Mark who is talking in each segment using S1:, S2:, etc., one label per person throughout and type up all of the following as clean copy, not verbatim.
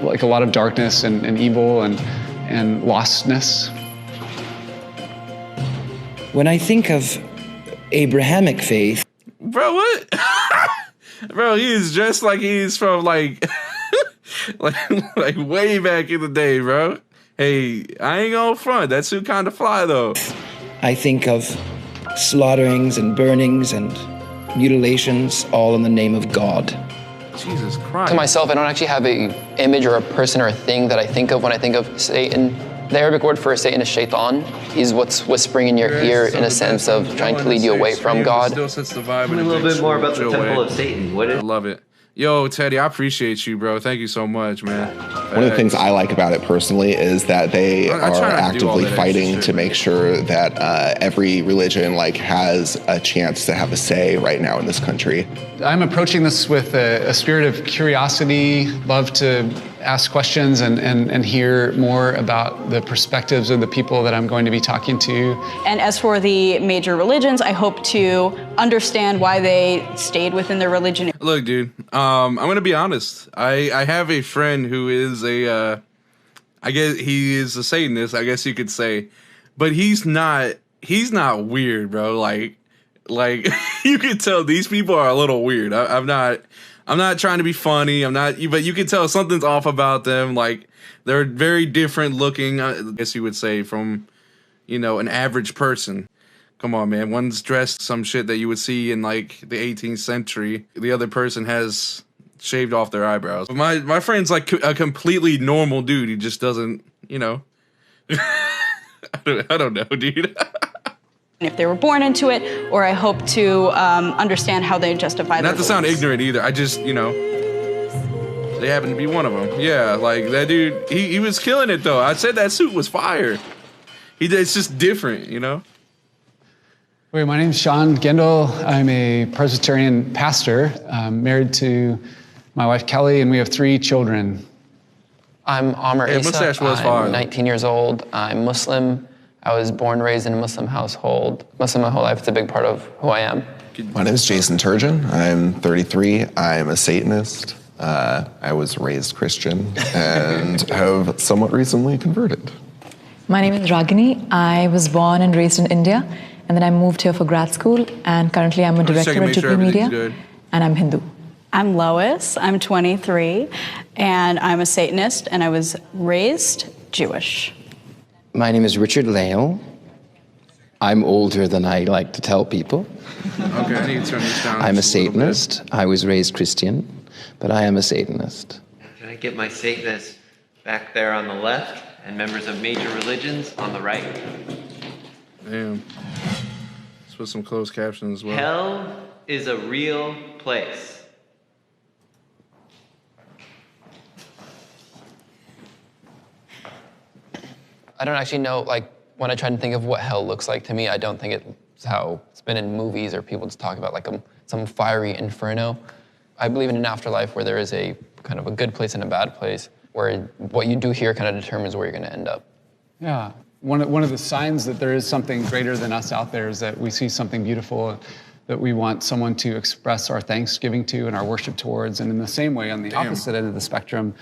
S1: like a lot of darkness and evil and lostness.
S2: When I think of Abrahamic faith,
S3: bro, what? Bro, he is dressed like he's from like like way back in the day, bro. Hey, I ain't gonna front. That suit kind of fly though.
S2: I think of slaughterings and burnings and mutilations, all in the name of God.
S3: Jesus Christ.
S4: To myself, I don't actually have an image or a person or a thing that I think of when I think of Satan. The Arabic word for Satan is shaitan. He's what's whispering in your ear in a sense of trying to lead you away from God.
S3: Still sets the vibe.
S5: Tell me a little bit more about the Temple of Satan. What is?
S3: I love it. Yo, Teddy, I appreciate you, bro. Thank you so much, man.
S6: One of the things I like about it personally is that they are actively fighting to make sure that every religion has a chance to have a say right now in this country.
S1: I'm approaching this with a spirit of curiosity, love to ask questions and hear more about the perspectives of the people that I'm going to be talking to.
S7: And as for the major religions, I hope to understand why they stayed within their religion.
S3: Look, dude, I'm going to be honest. I have a friend who is I guess he is a Satanist, I guess you could say. But he's not weird, bro. Like you can tell these people are a little weird. I'm not trying to be funny. But you can tell something's off about them. Like they're very different looking, I guess you would say, from, an average person. Come on, man. One's dressed some shit that you would see in like the 18th century. The other person has shaved off their eyebrows. My friend's like a completely normal dude. He just doesn't, I don't know, dude.
S7: If they were born into it, or I hope to understand how they justify their
S3: Not to sound ignorant either. I just, they happen to be one of them. Yeah, like that dude, he was killing it though. I said that suit was fire. It's just different,
S1: Wait, my name's Sean Gendel. I'm a Presbyterian pastor. I'm married to my wife Kelly, and we have 3 children.
S4: I'm Amr Isa. I'm 19 years old. I'm Muslim. I was born and raised in a Muslim household. Muslim my whole life. It's a big part of who I am.
S6: My name is Jason Turgeon. I'm 33. I'm a Satanist. I was raised Christian and have somewhat recently converted.
S8: My name is Ragini. I was born and raised in India, and then I moved here for grad school, and currently I'm a director at Jubilee Media, and I'm Hindu.
S7: I'm Lois. I'm 23, and I'm a Satanist, and I was raised Jewish.
S9: My name is Richard Lale. I'm older than I like to tell people.
S3: Okay, I need to turn this down.
S9: I'm a Satanist. I was raised Christian, but I am a Satanist.
S5: Can I get my Satanists back there on the left and members of major religions on the right?
S3: Damn. Let's put some closed captions as well.
S5: Hell is a real place.
S4: I don't actually know, when I try to think of what hell looks like to me, I don't think it's how it's been in movies or people just talk about some fiery inferno. I believe in an afterlife where there is a kind of a good place and a bad place, where what you do here kind of determines where you're going to end up.
S1: Yeah. One of the signs that there is something greater than us out there is that we see something beautiful that we want someone to express our thanksgiving to and our worship towards. And in the same way, on the opposite end of the spectrum,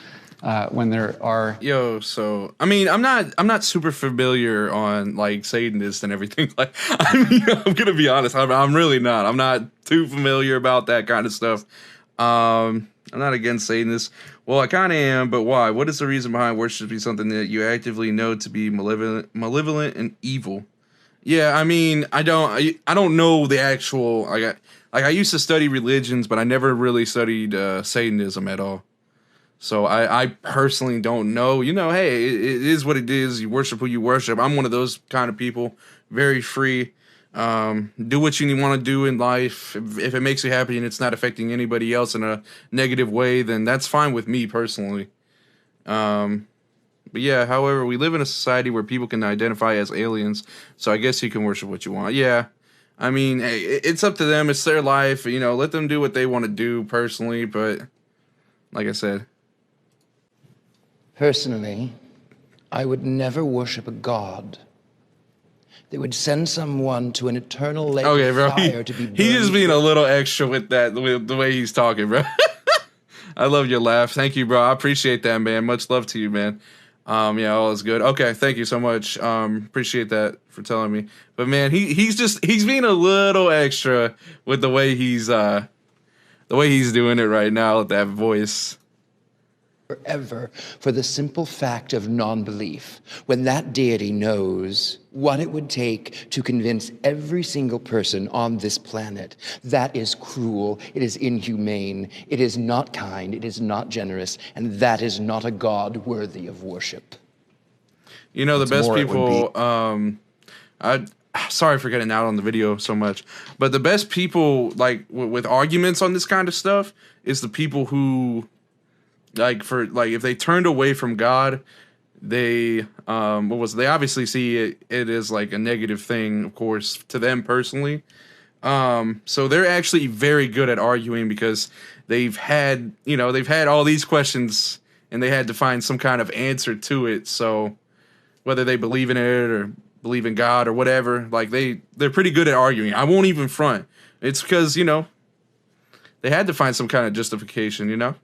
S1: when there are...
S3: So, I mean, I'm not super familiar on, Satanists and everything. I'm going to be honest. I'm really not. I'm not too familiar about that kind of stuff. I'm not against Satanists. Well, I kind of am, but why? What is the reason behind worship be something that you actively know to be malevolent and evil? Yeah, I mean, I don't know the actual... I used to study religions, but I never really studied Satanism at all. So I personally don't know. Hey, it is what it is. You worship who you worship. I'm one of those kind of people. Very free. Do what you want to do in life. If it makes you happy and it's not affecting anybody else in a negative way, then that's fine with me personally. But yeah, however, we live in a society where people can identify as aliens. So I guess you can worship what you want. Yeah. I mean, hey, it's up to them. It's their life. Let them do what they want to do personally. But like I said...
S2: Personally, I would never worship a god that would send someone to an eternal lake of fire to be burned.
S3: He's just being a little extra with that, with the way he's talking, bro. I love your laugh. Thank you, bro. I appreciate that, man. Much love to you, man. Yeah, all is good. Okay, thank you so much. Appreciate that for telling me. But man, he's being a little extra with the way he's doing it right now with that voice.
S2: Forever, for the simple fact of non-belief, when that deity knows what it would take to convince every single person on this planet that is cruel, it is inhumane, it is not kind, it is not generous, and that is not a God worthy of worship.
S3: You know, the best people, sorry for getting out on the video so much, but the best people, like, with arguments on this kind of stuff is the people who, if they turned away from God, they obviously see it as like a negative thing, of course, to them personally. So they're actually very good at arguing because they've had all these questions and they had to find some kind of answer to it. So whether they believe in it or believe in God or whatever, like they're pretty good at arguing. I won't even front. It's because, they had to find some kind of justification,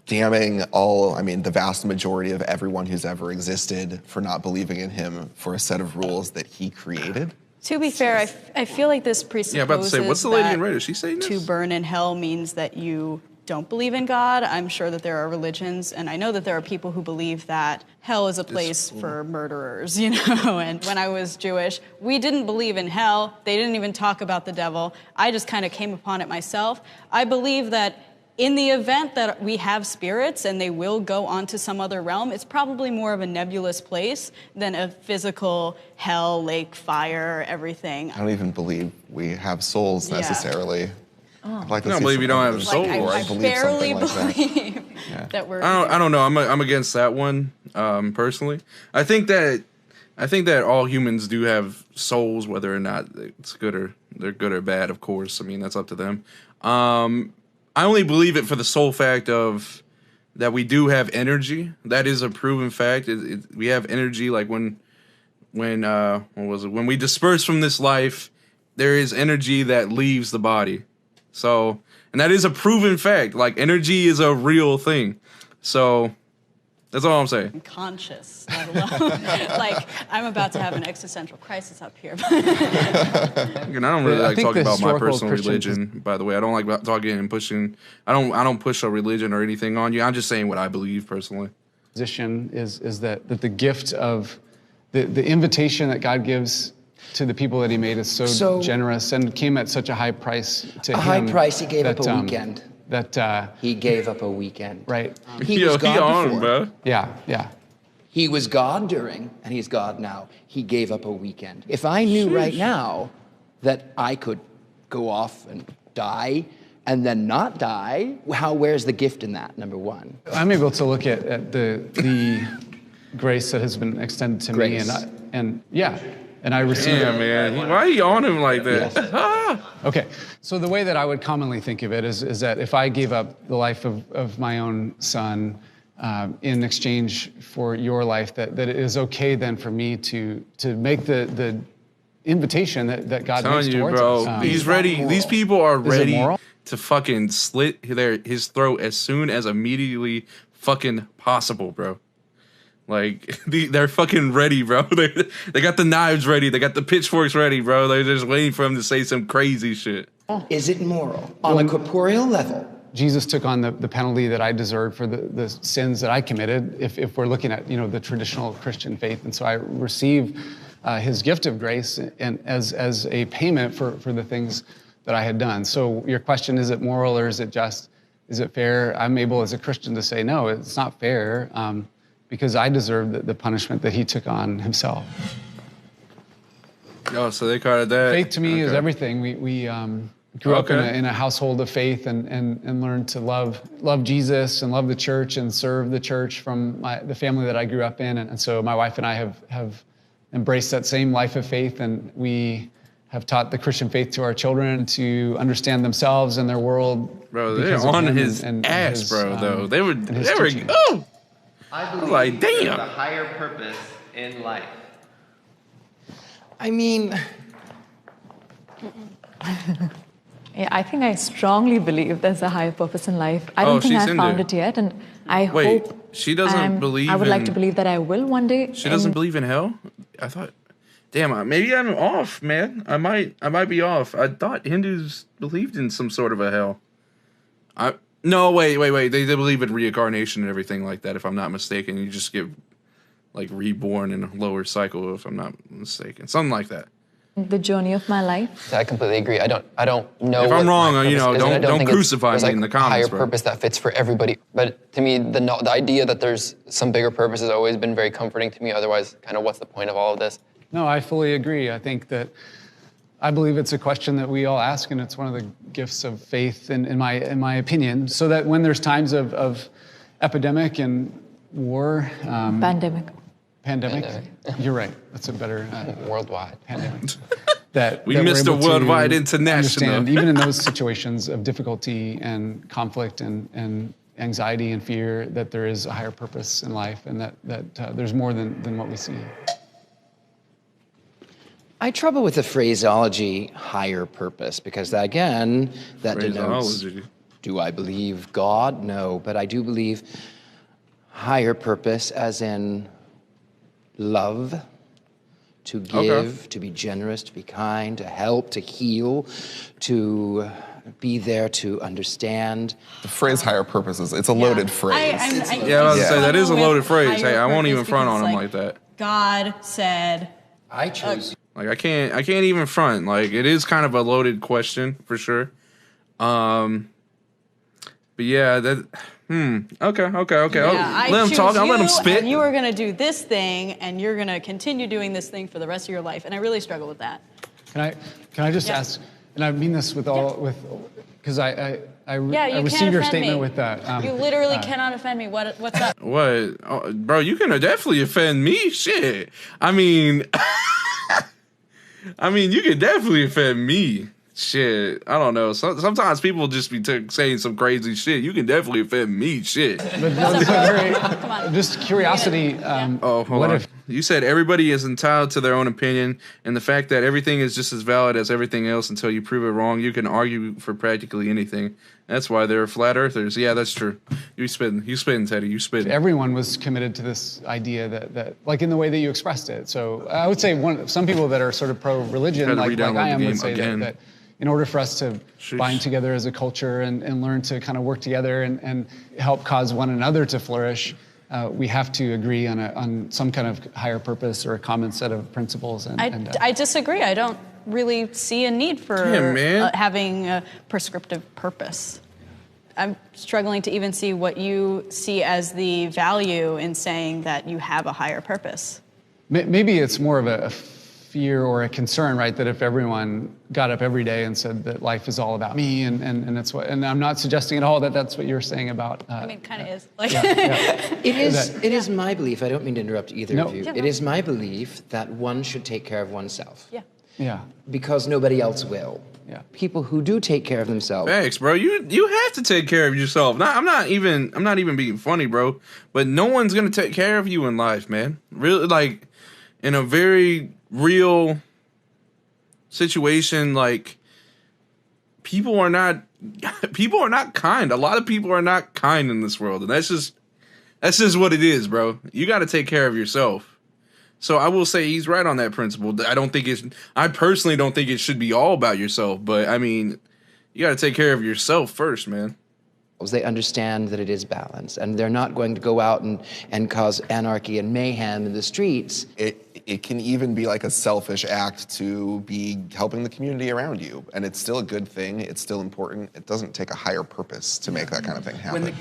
S6: Damning the vast majority of everyone who's ever existed for not believing in him for a set of rules that he created.
S7: To be fair, I feel like this presupposes
S3: about to say, what's the lady in red? Is she saying this?
S7: To burn in hell means that you don't believe in God. I'm sure that there are religions, and I know that there are people who believe that hell is a place for murderers, And when I was Jewish, we didn't believe in hell. They didn't even talk about the devil. I just kind of came upon it myself. I believe that in the event that we have spirits and they will go on to some other realm, it's probably more of a nebulous place than a physical hell, lake, fire, everything.
S6: I don't even believe we have souls necessarily.
S3: Oh. I don't believe you don't have souls.
S7: I barely believe that we're.
S3: I don't know. I'm against that one personally. I think that all humans do have souls, whether or not it's good or they're good or bad. Of course, I mean that's up to them. I only believe it for the sole fact of that we do have energy. That is a proven fact. We have energy. Like when we disperse from this life, there is energy that leaves the body. So, and that is a proven fact. Like energy is a real thing. So that's all I'm saying.
S7: I'm conscious, let alone like I'm about to have an existential crisis up here.
S3: I don't really like talking about my personal religion. By the way, I don't like talking and pushing. I don't push a religion or anything on you. I'm just saying what I believe personally.
S1: Position is that the gift of the invitation that God gives to the people that He made is so generous and came at such a high price to Him.
S2: A high price. He gave up a weekend. He gave up a weekend.
S1: Right.
S2: He was God before.
S3: Bro.
S1: Yeah.
S2: He was God during, and He's God now. He gave up a weekend. If I knew right now that I could go off and die and then not die, where's the gift in that, number one?
S1: I'm able to look at the grace that has been extended to me, and I receive it.
S3: Yeah, man. Why are you on him like that?
S1: Yes. Okay. So the way that I would commonly think of it is that if I gave up the life of my own son in exchange for your life, that it is okay then for me to make the invitation that God makes towards us.
S3: He's ready. These people are ready to fucking slit his throat as soon as immediately fucking possible, bro. Like, they're fucking ready, bro. They got the knives ready. They got the pitchforks ready, bro. They're just waiting for him to say some crazy shit.
S2: Is it moral? On a corporeal level?
S1: Jesus took on the penalty that I deserved for the sins that I committed, if we're looking at, the traditional Christian faith. And so I receive His gift of grace and as a payment for the things that I had done. So your question, is it moral or is it just? Is it fair? I'm able as a Christian to say, no, it's not fair. Because I deserve the punishment that He took on Himself.
S3: Oh, so they call it that?
S1: Faith to me is everything. We grew up in a household of faith and learned to love Jesus and love the church and serve the church from the family that I grew up in. And so my wife and I have embraced that same life of faith, and we have taught the Christian faith to our children to understand themselves and their world.
S3: Bro, they're on his ass, bro, though. They were oh!
S5: I believe
S3: like, damn.
S5: there's a higher purpose in life.
S2: I mean,
S8: Yeah, I think I strongly believe there's a higher purpose in life. I don't think I've found it yet, and I hope.
S3: She doesn't believe.
S8: I would like to believe that I will one day.
S3: She doesn't believe in hell. I thought. Damn, maybe I'm off, man. I might be off. I thought Hindus believed in some sort of a hell. No, wait. They believe in reincarnation and everything like that. If I'm not mistaken, you just get like reborn in a lower cycle. If I'm not mistaken, something like that.
S8: The journey of my life.
S4: I completely agree. I don't know.
S3: If I'm wrong, don't crucify me in the comments.
S4: Higher purpose that fits for everybody. But to me, the idea that there's some bigger purpose has always been very comforting to me. Otherwise, kind of what's the point of all of this?
S1: No, I fully agree. I think that I believe it's a question that we all ask, and it's one of the gifts of faith, in my opinion. So that when there's times of epidemic and war,
S8: Pandemic.
S1: You're right. That's a better
S4: worldwide
S1: pandemic. That
S3: we missed a worldwide international.
S1: Understand, even in those situations of difficulty and conflict and anxiety and fear, that there is a higher purpose in life, and that there's more than what we see.
S2: I trouble with the phraseology higher purpose because that denotes, do I believe God? No, but I do believe higher purpose as in love, to give, to be generous, to be kind, to help, to heal, to be there to understand.
S6: The phrase higher purposes, it's a loaded phrase.
S3: I was going to say, that is a loaded phrase. Hey, I won't even front on him like that.
S7: God said,
S2: I chose.
S3: Like I can't even front. Like it is kind of a loaded question for sure. But yeah, that. Okay.
S7: Yeah,
S3: Let him talk. I'll let him spit.
S7: And you are going to do this thing, and you're going to continue doing this thing for the rest of your life. And I really struggle with that.
S1: Can I just ask? And I mean this because I
S7: you
S1: received your statement with that.
S7: You literally cannot offend me. What's up?
S3: What, bro? You can definitely offend me. Shit. I mean, you can definitely offend me. Shit, I don't know. Sometimes people just be saying some crazy shit. You can definitely offend me. Shit.
S1: But just curiosity.
S3: Hold on. You said everybody is entitled to their own opinion, and the fact that everything is just as valid as everything else until you prove it wrong. You can argue for practically anything. That's why they're flat earthers. Yeah, that's true. You spitting, Teddy. You spitting.
S1: Everyone was committed to this idea that like in the way that you expressed it. So I would say some people that are sort of pro-religion, like I am, would say that in order for us to bind together as a culture and learn to kind of work together and help cause one another to flourish, we have to agree on some kind of higher purpose or a common set of principles.
S7: I disagree. I don't really see a need for having a prescriptive purpose. I'm struggling to even see what you see as the value in saying that you have a higher purpose.
S1: Maybe it's more of a fear or a concern, right? That if everyone got up every day and said that life is all about me, and that's what, and I'm not suggesting at all that that's what you're saying about.
S7: I mean, it kind of is. Like,
S2: It is my belief. I don't mean to interrupt either of you.
S7: Yeah,
S2: it is my belief that one should take care of oneself.
S1: Yeah.
S2: Because nobody else will.
S1: Yeah.
S2: People who do take care of themselves.
S3: Thanks, bro. You have to take care of yourself. I'm not even being funny, bro. But no one's gonna take care of you in life, man. Really, like in a very real situation, like people are not kind. A lot of people are not kind in this world, and that's just what it is, bro. You got to take care of yourself. So I will say he's right on that principle. I personally don't think it should be all about yourself, but I mean, you got to take care of yourself first, man.
S2: They understand that it is balance, and they're not going to go out and cause anarchy and mayhem in the streets.
S6: It can even be like a selfish act to be helping the community around you, and it's still a good thing. It's still important. It doesn't take a higher purpose to make that kind of thing happen.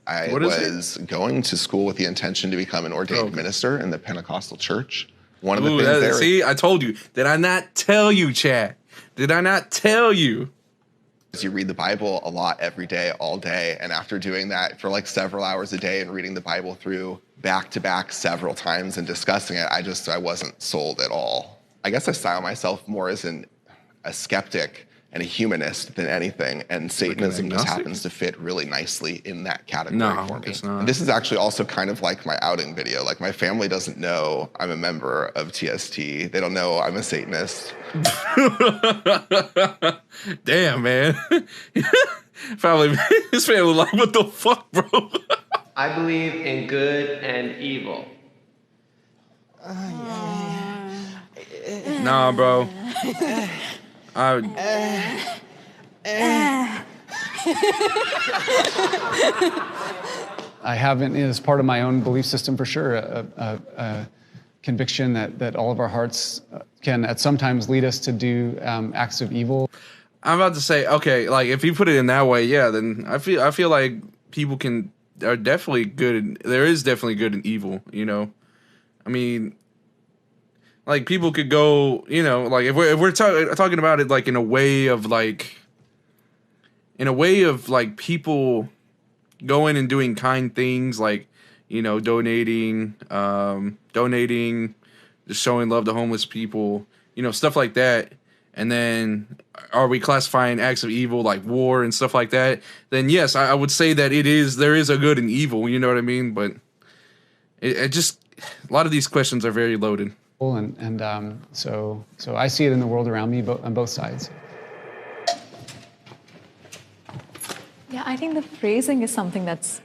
S6: I was going to school with the intention to become an ordained minister in the Pentecostal church. One of the things there.
S3: See, I told you. Did I not tell you, Chad? Did I not tell you?
S6: You read the Bible a lot every day, all day, and after doing that for like several hours a day and reading the Bible through back to back several times and discussing it, I wasn't sold at all. I guess I style myself more as a skeptic and a humanist than anything, and Satanism just happens to fit really nicely in that category for me. And this is actually also kind of like my outing video. Like, my family doesn't know I'm a member of TST. They don't know I'm a Satanist.
S3: Damn, man. His family like, what the fuck, bro?
S5: I believe in good and evil.
S3: Nah, bro.
S1: I haven't, as part of my own belief system for sure, a conviction that all of our hearts can at sometimes lead us to do acts of evil.
S3: I'm about to say, okay, like if you put it in that way, yeah, then I feel like people are definitely good. There is definitely good and evil, you know. I mean, like people could go, you know, like if we're talking about it like in a way of people going and doing kind things, like, you know, donating, just showing love to homeless people, you know, stuff like that. And then are we classifying acts of evil like war and stuff like that? Then yes, I would say that there is a good and evil, you know what I mean? But it just, a lot of these questions are very loaded.
S1: So I see it in the world around me on both sides.
S8: Yeah, I think the phrasing is something that's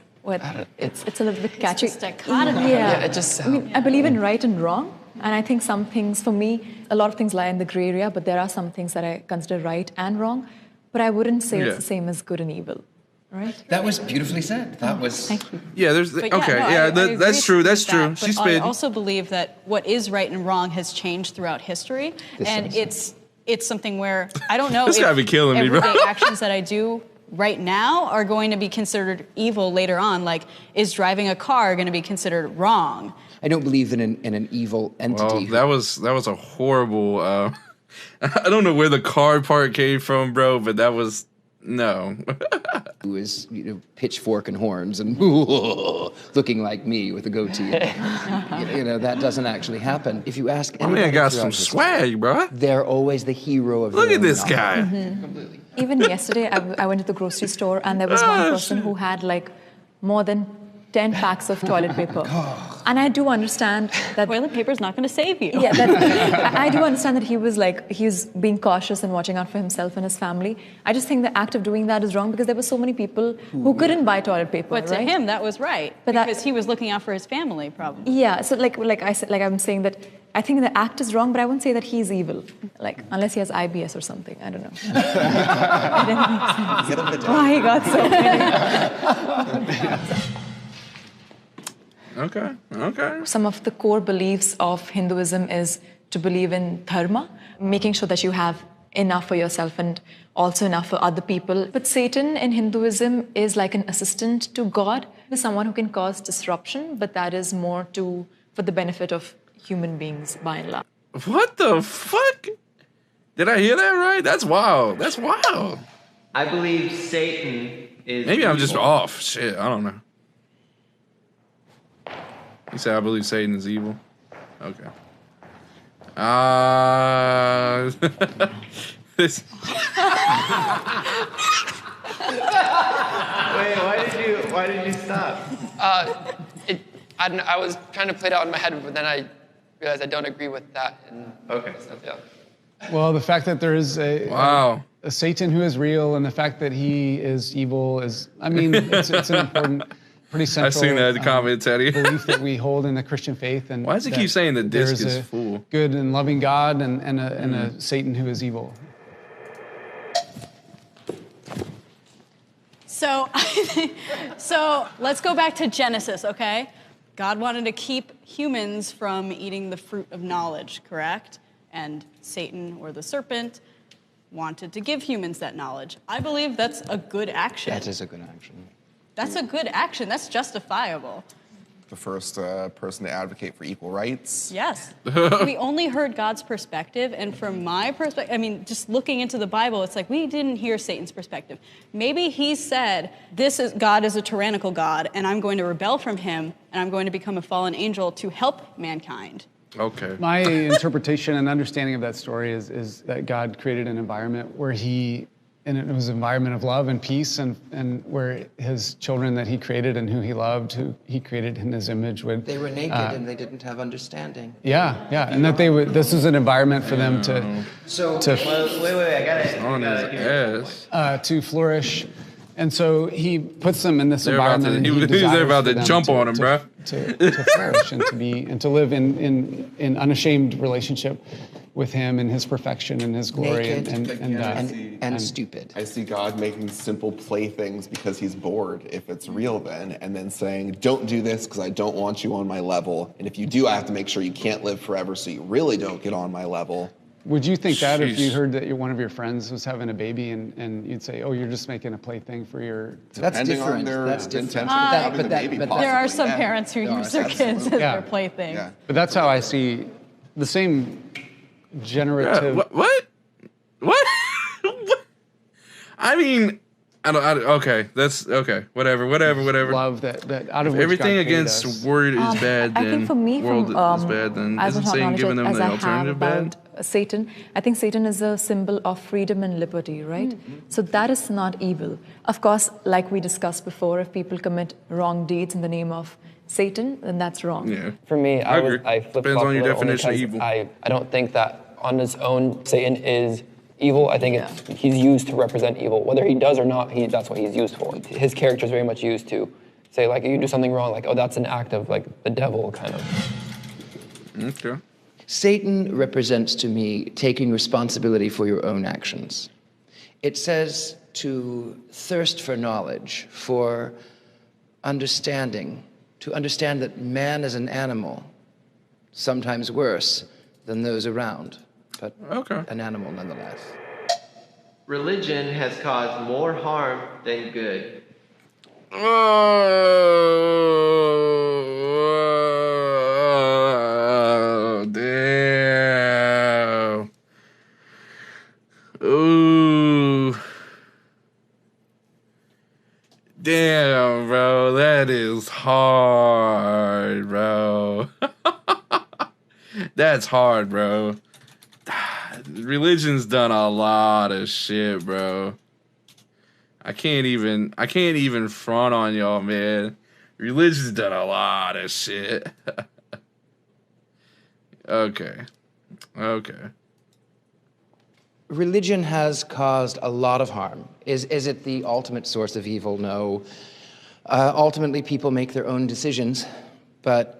S8: it's a little bit catchy.
S7: It's a dichotomy.
S8: Yeah,
S4: it just
S8: I mean, I believe in right and wrong, and I think some things, for me, a lot of things lie in the gray area, but there are some things that I consider right and wrong, but I wouldn't say it's the same as good and evil, right?
S9: That was beautifully said. That was.
S8: Thank you.
S3: Yeah, there's
S7: But
S3: okay.
S7: I
S3: That's true. That's true.
S7: But
S3: She's
S7: I
S3: spit.
S7: also believe that what is right and wrong has changed throughout history, and it's something where I don't know
S3: This
S7: if
S3: gotta be killing me, bro.
S7: everyday actions that I do right now are going to be considered evil later on. Like, is driving a car going to be considered wrong?
S2: I don't believe in an evil entity.
S3: Well, that was a horrible. I don't know where the car part came from, bro, but that was no.
S2: Who is, you know, pitchfork and horns and looking like me with a goatee. You know, that doesn't actually happen. If you ask anybody,
S3: Man got some
S2: history,
S3: swag, bro.
S2: they're always the hero of
S3: Look
S2: their
S3: at this
S2: own
S3: guy.
S2: novel.
S8: Even yesterday, I went to the grocery store, and there was one person who had like more than 10 packs of toilet paper. And I do understand that
S7: Toilet paper is not going to save you.
S8: yeah, I do understand that he's being cautious and watching out for himself and his family. I just think the act of doing that is wrong because there were so many people who couldn't buy toilet paper.
S7: But to
S8: right?
S7: him, that was right,
S8: But
S7: because he was looking out for his family, probably.
S8: Yeah, so like I said, like I'm saying that I think the act is wrong, but I wouldn't say that he's evil. Like, unless he has IBS or something, I don't know. It didn't make sense. Why he got so many.
S3: Okay.
S8: Some of the core beliefs of Hinduism is to believe in dharma, making sure that you have enough for yourself and also enough for other people. But Satan in Hinduism is like an assistant to God. He's someone who can cause disruption, but that is more for the benefit of human beings by and large.
S3: What the fuck? Did I hear that right? That's wild. That's wild.
S5: I believe Satan is
S3: Maybe I'm just
S5: evil.
S3: off. Shit, I don't know. You said I believe Satan is evil? Okay. This.
S5: Wait, why did you stop?
S4: I was trying to play it out in my head, but then I realized I don't agree with that. And
S5: Okay.
S4: stuff, yeah.
S1: Well, the fact that there is a Satan who is real and the fact that he is evil is, I mean, it's an important, pretty central
S3: I've seen that comment, Teddy.
S1: belief that we hold in the Christian faith. And
S3: Why does he keep saying the disc
S1: there's
S3: is
S1: a
S3: full?
S1: good and loving God and a Satan who is evil.
S7: So let's go back to Genesis, okay? God wanted to keep humans from eating the fruit of knowledge, correct? And Satan, or the serpent, wanted to give humans that knowledge. I believe that's a good action.
S2: That is a good action.
S7: That's a good action. That's justifiable.
S6: The first person to advocate for equal rights.
S7: Yes. We only heard God's perspective, and from my perspective, I mean, just looking into the Bible, it's like we didn't hear Satan's perspective. Maybe he said, God is a tyrannical God, and I'm going to rebel from him, and I'm going to become a fallen angel to help mankind.
S3: Okay.
S1: My interpretation and understanding of that story is that God created an environment where and it was an environment of love and peace, and where his children that he created and who he loved, who he created in his image would.
S2: They were naked and they didn't have understanding.
S1: Yeah, and that this was an environment for them to
S5: Wait, I got it.
S1: to flourish. And so he puts them in this
S3: They're about
S1: environment.
S3: to-
S1: and
S3: he was
S1: desires
S3: about
S1: for
S3: to
S1: them
S3: jump on him, bruh.
S1: To flourish and to live in unashamed relationship with him and his perfection and his glory
S2: Naked
S1: and
S2: stupid.
S6: I see God making simple playthings because he's bored, if it's real then, and then saying, don't do this because I don't want you on my level. And if you do, I have to make sure you can't live forever so you really don't get on my level.
S1: Would you think that if you
S3: Sheesh.
S1: heard that one of your friends was having a baby and you'd say, oh, you're just making a plaything for your...
S2: That's
S6: Depending on
S2: different.
S6: their
S2: That's different.
S6: intention of having the baby,
S2: but
S7: There are
S6: possibly,
S7: some
S6: yeah.
S7: parents who use their kids as
S1: Yeah.
S7: their plaything.
S6: Yeah.
S1: But that's how I see the same generative...
S3: What? What? I mean, okay, that's okay. Whatever.
S1: love that out of which
S3: Everything
S1: God created
S3: against
S1: us.
S3: word is bad.
S8: I
S3: Then
S8: think for me,
S3: world
S8: from
S3: is bad. Then
S8: as
S3: isn't
S8: much
S3: saying
S8: knowledge
S3: giving them
S8: as
S3: the
S8: I have
S3: alternative
S8: about
S3: bad?
S8: Satan, I think Satan is a symbol of freedom and liberty, right? So that is not evil. Of course, like we discussed before, if people commit wrong deeds in the name of Satan, then that's wrong.
S3: Yeah.
S4: For me,
S3: I agree.
S4: I flip
S3: Depends
S4: flop
S3: on your
S4: a little only
S3: definition of
S4: because
S3: evil.
S4: I don't think that on his own Satan is evil. I think he's used to represent evil. Whether he does or not, that's what he's used for. His character is very much used to say, like, you do something wrong, like, oh, that's an act of, like, the devil, kind of.
S3: Okay.
S2: Satan represents to me taking responsibility for your own actions. It says to thirst for knowledge, for understanding, to understand that man is an animal, sometimes worse than those around, but an animal nonetheless.
S5: Religion has caused more harm than good.
S3: Oh, damn. Ooh. Damn, bro. That is hard, bro. That's hard, bro. Religion's done a lot of shit, bro. I can't even front on y'all, man. Religion's done a lot of shit. Okay.
S2: Religion has caused a lot of harm. Is it the ultimate source of evil? No. Ultimately, people make their own decisions, but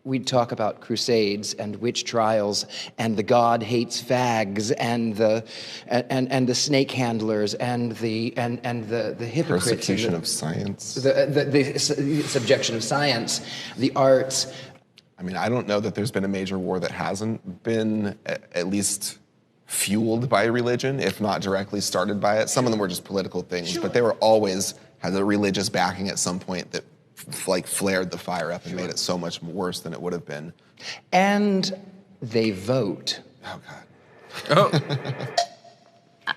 S2: we'd talk about crusades and witch trials and the God hates fags and the snake handlers and the hypocrites.
S6: Persecution of science.
S2: The subjection of science, the arts.
S6: I mean, I don't know that there's been a major war that hasn't been at least fueled by religion, if not directly started by it. Some of them were just political things, but they were always had a religious backing at some point that flared the fire up and made it so much worse than it would have been.
S2: And they vote.
S6: Oh, God.
S3: Oh.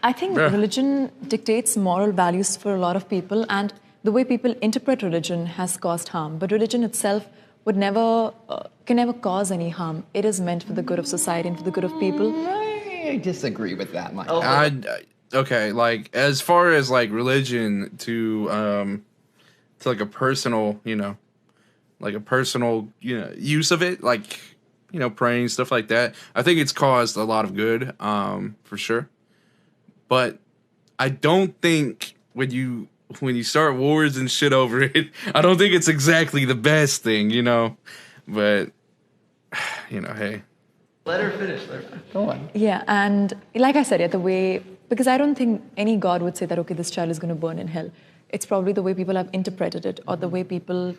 S8: I think religion dictates moral values for a lot of people, and the way people interpret religion has caused harm. But religion itself would never, can never cause any harm. It is meant for the good of society and for the good of people.
S2: I disagree with that, Mike.
S3: Okay, like as far as like religion to like a personal, use of it, like, praying, stuff like that. I think it's caused a lot of good, for sure. But I don't think when you start wars and shit over it, I don't think it's exactly the best thing, But hey.
S5: Let her finish.
S2: Go on.
S8: Yeah, and like I said, because I don't think any God would say that, okay, this child is going to burn in hell. It's probably the way people have interpreted it, or the way people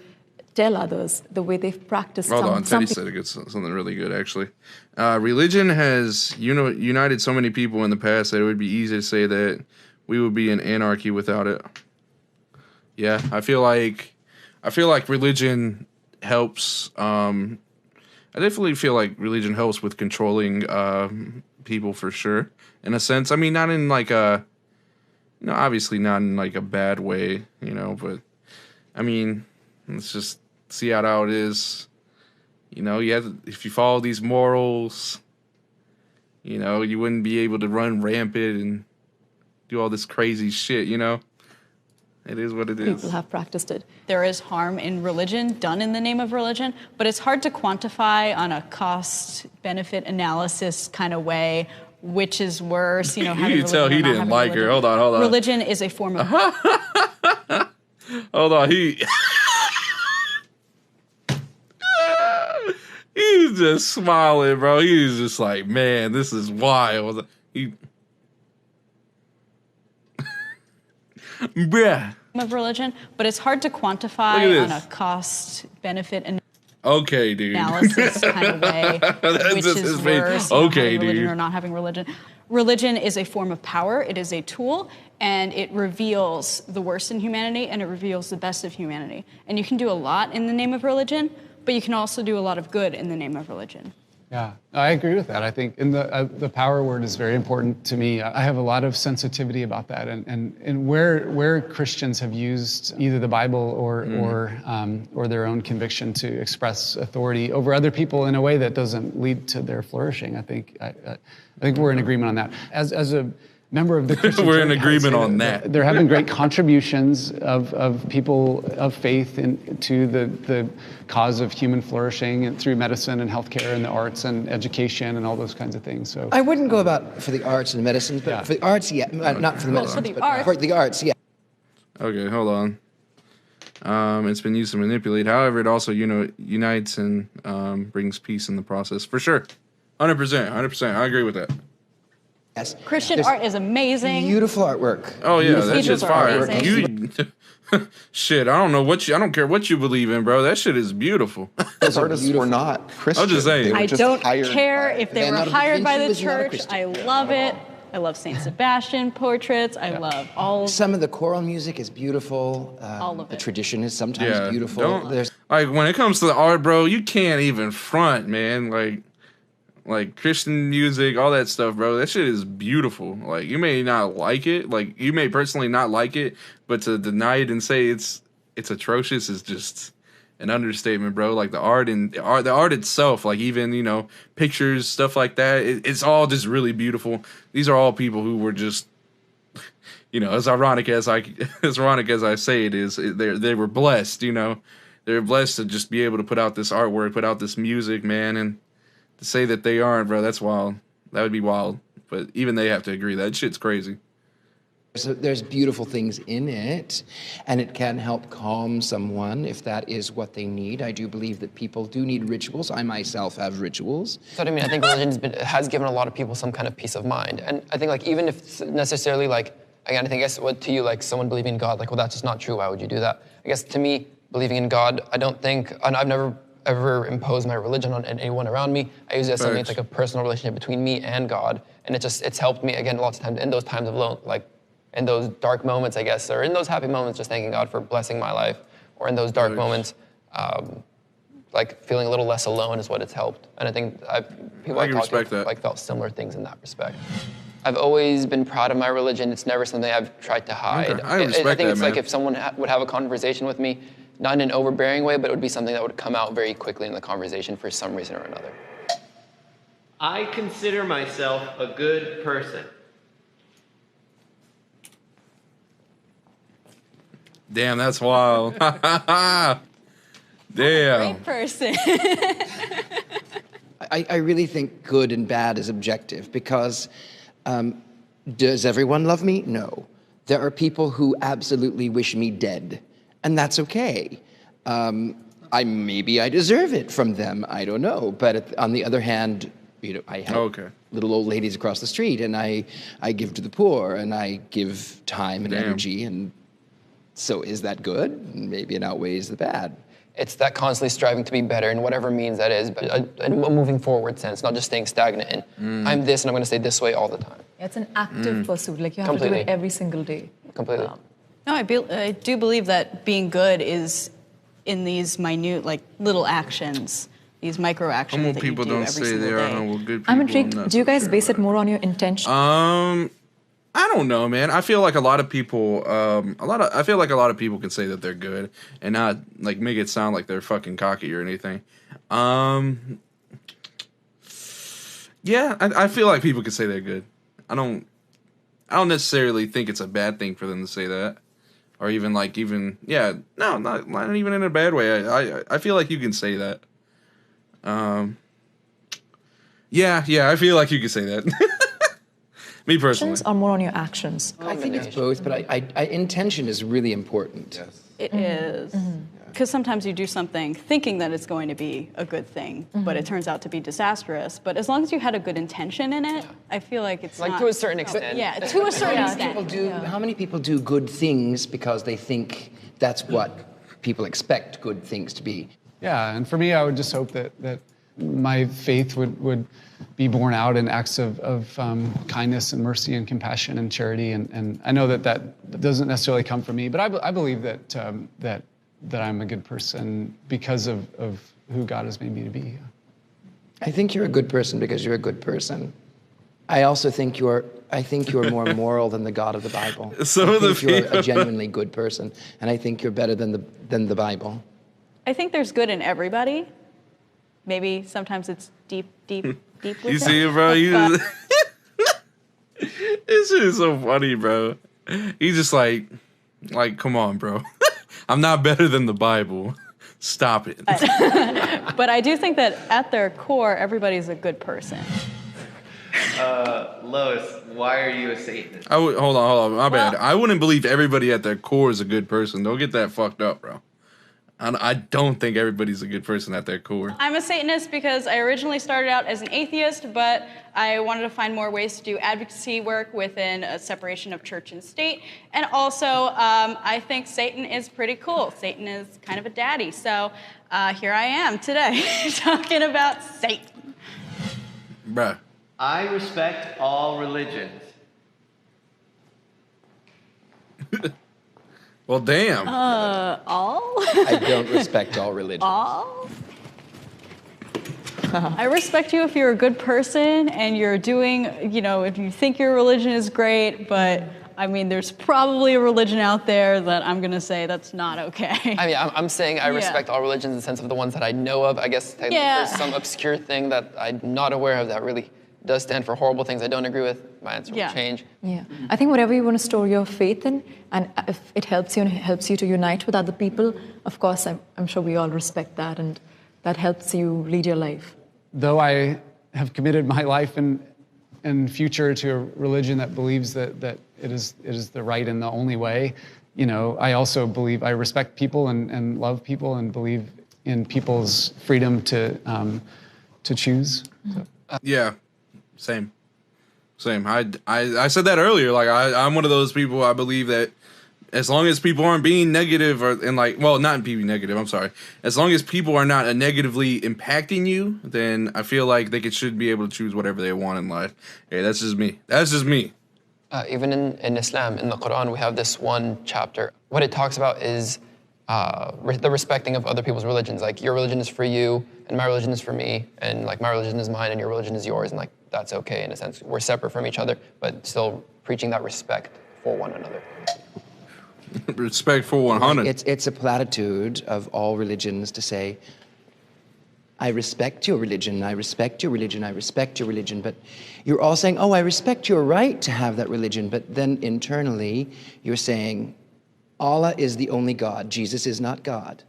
S8: tell others, the way they've practiced.
S3: Hold on, Teddy said something really good, actually. Religion has united so many people in the past that it would be easy to say that we would be in anarchy without it. Yeah, I feel like religion helps. I definitely feel like religion helps with controlling people for sure, in a sense. I mean, not in like a, obviously not in like a bad way, but I mean, let's just see how it is. you know, if you follow these morals, you know, you wouldn't be able to run rampant and do all this crazy shit, you know? It is what it is.
S8: People have practiced it.
S7: There is harm in religion done in the name of religion, but it's hard to quantify on a cost-benefit analysis kind of way which is worse, you know, having
S3: You can tell he didn't like her. Hold on.
S7: Religion is a form of...
S3: Hold on, he's just smiling, bro. He's just like, man, this is wild. Bruh.
S7: Of religion, but it's hard to quantify on a cost-benefit analysis kind of way, which is worse,
S3: okay,
S7: having religion
S3: dude,
S7: or not having religion. Religion is a form of power. It is a tool, and it reveals the worst in humanity, and it reveals the best of humanity. And you can do a lot in the name of religion, but you can also do a lot of good in the name of religion.
S1: Yeah, I agree with that. I think the power word is very important to me. I have a lot of sensitivity about that, and where Christians have used either the Bible or their own conviction to express authority over other people in a way that doesn't lead to their flourishing. I think we're in agreement on that. As a member of the Christian
S3: we're
S1: church,
S3: in agreement on that.
S1: There have been great contributions of people of faith to the cause of human flourishing and through medicine and healthcare and the arts and education and all those kinds of things. So
S2: I wouldn't go about for the arts and medicine, but for the arts, yeah. Not for the medicine, but for the arts, yeah.
S3: Okay, hold on. It's been used to manipulate. However, it also, unites and brings peace in the process. For sure. 100%. I agree with that.
S2: Yes.
S7: Christian art is amazing.
S2: Beautiful artwork.
S3: Oh yeah,
S2: Beautiful
S3: that shit's fire.
S7: amazing.
S3: Shit, I don't care what you believe in, bro. That shit is beautiful.
S6: Those artists were not Christian.
S3: I'm just saying.
S6: They were
S7: I
S6: just
S7: don't
S6: hired
S7: care
S6: by-
S7: if they were
S2: Leonardo da
S7: hired by the
S2: Vinci was not a
S7: church.
S2: Christian.
S7: I love it. I love Saint Sebastian portraits. I love all.
S2: Some of the choral music is beautiful.
S7: All of
S2: The
S7: it.
S2: tradition is sometimes beautiful. There's
S3: Like when it comes to the art, bro, you can't even front, man. Like Christian music, all that stuff, bro. That shit is beautiful. Like you may not like it, like you may personally not like it, but to deny it and say it's atrocious is just an understatement, bro. Like the art itself, like even pictures, stuff like that. It's all just really beautiful. These are all people who were just, as ironic as I say it is, they were blessed. They're blessed to just be able to put out this artwork, put out this music, man, and to say that they aren't, bro, that's wild. That would be wild. But even they have to agree. That shit's crazy.
S2: So there's beautiful things in it, and it can help calm someone if that is what they need. I do believe that people do need rituals. I myself have rituals.
S4: So I mean, I think religion has given a lot of people some kind of peace of mind. And I think even if necessarily again, I guess what to you, someone believing in God, well, that's just not true. Why would you do that? I guess to me, believing in God, I don't think, and I've never ever impose my religion on anyone around me. I use it as something that's like a personal relationship between me and God. And it's helped me, again, lots of times in those times of alone, in those dark moments, I guess, or in those happy moments, just thanking God for blessing my life, or in those dark moments, feeling a little less alone is what it's helped. And I think people I talk to felt similar things in that respect. I've always been proud of my religion. It's never something I've tried to hide.
S3: Okay. I respect
S4: I think
S3: that,
S4: it's
S3: man.
S4: if someone would have a conversation with me, not in an overbearing way, but it would be something that would come out very quickly in the conversation for some reason or another.
S5: I consider myself a good person.
S3: Damn, that's wild. Damn.
S7: Great person.
S2: I really think good and bad is objective because does everyone love me? No. There are people who absolutely wish me dead, and that's okay. Maybe I deserve it from them. I don't know. But on the other hand, I help little old ladies across the street, and I give to the poor, and I give time and energy. And so is that good? Maybe it outweighs the bad.
S4: It's that constantly striving to be better in whatever means that is, but a moving forward sense, not just staying stagnant in I'm this and I'm going to stay this way all the time.
S8: It's an active pursuit. You have to do it every single day.
S4: Completely.
S7: No, I do believe that being good is in these minute, little actions, these micro actions
S3: Humble
S7: that
S3: people
S7: you do
S3: don't
S7: every
S3: say
S7: single
S3: they
S7: day.
S3: are humble. Good people.
S8: I'm intrigued. Do you guys base it more on your intention?
S3: I don't know, man. I feel like a lot of people, I feel like a lot of people can say that they're good and not make it sound like they're fucking cocky or anything. Yeah, I feel like people could say they're good. I don't necessarily think it's a bad thing for them to say that, or even no, not even in a bad way. I feel like you can say that. Yeah, I feel like you can say that. Me personally.
S8: Or more on your actions?
S2: I think it's both, but intention is really important.
S6: Yes.
S7: It is. Because sometimes you do something thinking that it's going to be a good thing, but it turns out to be disastrous. But as long as you had a good intention in it, I feel like it's
S4: Like
S7: not,
S4: to a certain extent.
S7: Yeah, to a certain extent.
S2: How many people do good things because they think that's what people expect good things to be?
S1: Yeah, and for me, I would just hope that my faith would be borne out in acts of kindness and mercy and compassion and charity. And I know that doesn't necessarily come from me, but I believe that I'm a good person because of who God has made me to be.
S2: I think you're a good person because you're a good person. I also think you're more moral than the God of the Bible. You're a genuinely good person, and I think you're better than the Bible.
S7: I think there's good in everybody. Maybe sometimes it's deep with
S3: You see it, bro? This shit is so funny, bro. He's just like, come on, bro. I'm not better than the Bible. Stop it.
S7: But I do think that at their core, everybody's a good person.
S5: Lois, why are you a Satanist?
S3: Hold on. My bad. I wouldn't believe everybody at their core is a good person. Don't get that fucked up, bro. I don't think everybody's a good person at their core.
S7: I'm a Satanist because I originally started out as an atheist, but I wanted to find more ways to do advocacy work within a separation of church and state. And also, I think Satan is pretty cool. Satan is kind of a daddy. So here I am today talking about Satan.
S3: Bruh.
S5: I respect all religions.
S3: Well, damn.
S7: All?
S2: I don't respect all religions.
S7: All? I respect you if you're a good person and you're doing, if you think your religion is great, but I mean, there's probably a religion out there that I'm going to say that's not okay.
S4: I mean, I'm saying I respect all religions in the sense of the ones that I know of. I guess there's some obscure thing that I'm not aware of that really does stand for horrible things I don't agree with. My answer will change.
S8: Yeah, I think whatever you want to store your faith in, and if it helps you and it helps you to unite with other people, of course, I'm sure we all respect that, and that helps you lead your life.
S1: Though I have committed my life and future to a religion that believes that it is the right and the only way, I also believe I respect people and love people and believe in people's freedom to choose. So.
S3: Yeah. Same. I said that earlier. Like I'm one of those people. I believe that as long as people aren't being negative not being negative. I'm sorry. As long as people are not negatively impacting you, then I feel like they should be able to choose whatever they want in life. Hey, that's just me.
S4: Even in Islam, in the Quran, we have this one chapter. What it talks about is the respecting of other people's religions. Like your religion is for you, and my religion is for me, and like my religion is mine, and your religion is yours, and like that's okay in a sense. We're separate from each other, but still preaching that respect for one another.
S3: Respect for 100.
S2: It's a platitude of all religions to say, I respect your religion, I respect your religion, I respect your religion, but you're all saying, oh, I respect your right to have that religion, but then internally you're saying, Allah is the only God, Jesus is not God.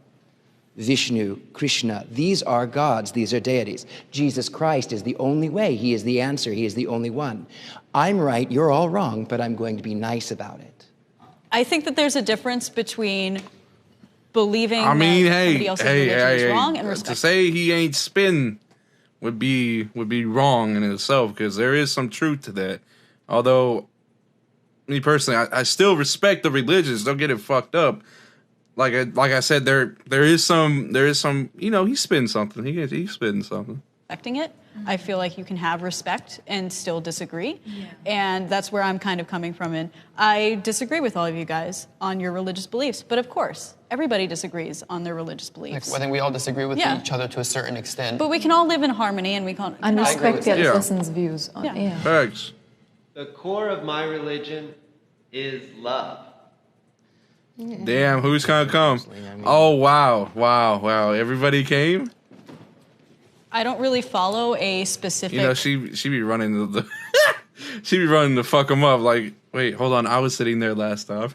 S2: Vishnu, Krishna, these are gods, these are deities. Jesus Christ is the only way, he is the answer, he is the only one. I'm right, you're all wrong, but I'm going to be nice about it.
S7: I think that there's a difference between believing that somebody else's religion is wrong and respecting.
S3: To say he ain't spin would be wrong in itself, because there is some truth to that. Although, me personally, I still respect the religions. Don't get it fucked up. Like I said, there is some he spins something. He's spitting something.
S7: Respecting it, I feel like you can have respect and still disagree, and that's where I'm kind of coming from. And I disagree with all of you guys on your religious beliefs, but of course, everybody disagrees on their religious beliefs.
S4: I think we all disagree with each other to a certain extent.
S7: But we can all live in harmony, and we can
S8: respect the other person's views.
S3: Thanks.
S5: The core of my religion is love.
S3: Damn, who's gonna come? Oh wow! Everybody came.
S7: I don't really follow a specific.
S3: You know, she be running the she be running to fuck them up. Like, wait, hold on, I was sitting there last time.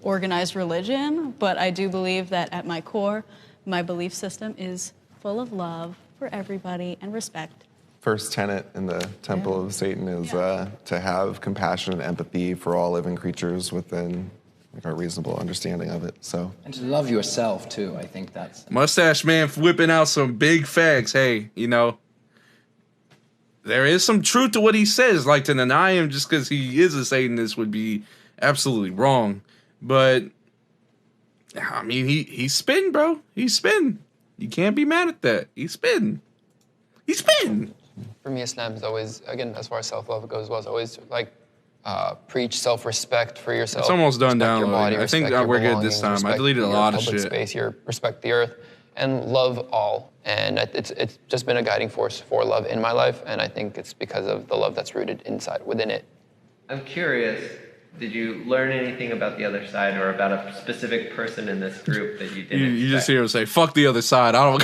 S7: Organized religion, but I do believe that at my core, my belief system is full of love for everybody and respect.
S6: First tenet in the Temple of Satan is to have compassion and empathy for all living creatures within like our reasonable understanding of it. So,
S9: And to love yourself, too. I think that's...
S3: Mustache Man whipping out some big facts. Hey, you know, there is some truth to what he says. Like, to deny him just because he is a Satanist would be absolutely wrong. But, I mean, he's spitting, bro. He's spitting. You can't be mad at that. He's spitting. He's spitting.
S4: For me, Islam is always, again, as far as self-love goes, was always like preach self-respect for yourself.
S3: It's almost done
S4: respect your
S3: downloading.
S4: body,
S3: I think
S4: respect your
S3: we're good this
S4: belongings,
S3: time. I
S4: respect
S3: deleted a
S4: your
S3: lot of
S4: public
S3: shit.
S4: Space, respect the earth, and love all. And it's just been a guiding force for love in my life, and I think it's because of the love that's rooted within it.
S5: I'm curious, did you learn anything about the other side or about a specific person in this group that you didn't
S3: You just hear him say, fuck the other side. I don't...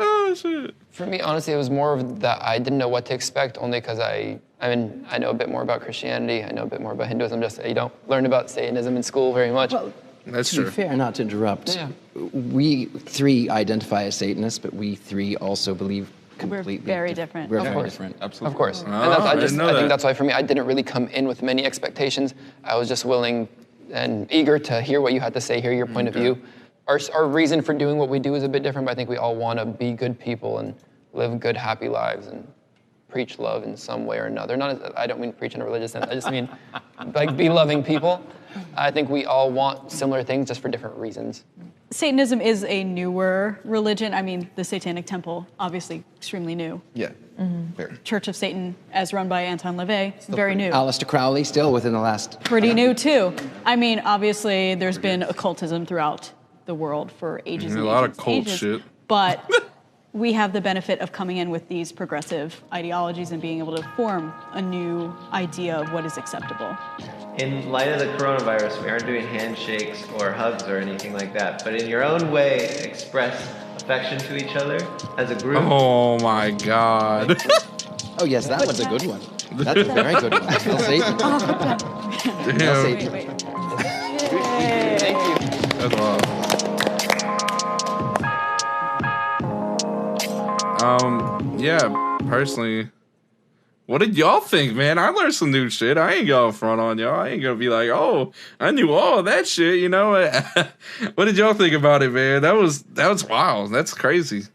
S3: Oh, shit.
S4: For me, honestly, it was more of that I didn't know what to expect, only because I know a bit more about Christianity, I know a bit more about Hinduism, just you don't learn about Satanism in school very much.
S9: Well,
S3: that's
S9: to
S3: true.
S9: be fair, not to interrupt,
S4: Yeah.
S9: we three identify as Satanists, but we three also believe completely...
S7: very different.
S9: We're
S7: Of
S9: very
S7: course.
S9: different.
S4: Of course. And
S3: Oh,
S4: that's,
S3: I didn't know
S4: I
S3: that.
S4: think that's why for me, I didn't really come in with many expectations. I was just willing and eager to hear what you had to say, hear your point of view. Our reason for doing what we do is a bit different, but I think we all want to be good people and live good, happy lives and preach love in some way or another. I don't mean preach in a religious sense. I just mean like be loving people. I think we all want similar things just for different reasons.
S7: Satanism is a newer religion. I mean, the Satanic Temple, obviously extremely new.
S6: yeah. Fair.
S7: Church of Satan, as run by Anton LaVey, very new.
S9: Aleister Crowley, still within the last...
S7: Pretty new, too. I mean, obviously, there's been occultism throughout the world for ages and
S3: A
S7: ages
S3: lot of
S7: and
S3: cult
S7: ages.
S3: shit.
S7: But we have the benefit of coming in with these progressive ideologies and being able to form a new idea of what is acceptable.
S5: In light of the coronavirus, we aren't doing handshakes or hugs or anything like that, but in your own way, express affection to each other as a group.
S3: Oh, my God.
S9: Oh, yes, that one's a good one. That's a very good one. Hail Satan. Hail
S3: Damn.
S9: Satan.
S7: Wait.
S4: Thank you.
S3: That's wild. Yeah, personally, what did y'all think, man? I learned some new shit. I ain't going front on y'all. I ain't gonna be like, oh, I knew all of that shit, you know? What did y'all think about it, man? That was wild. That's crazy.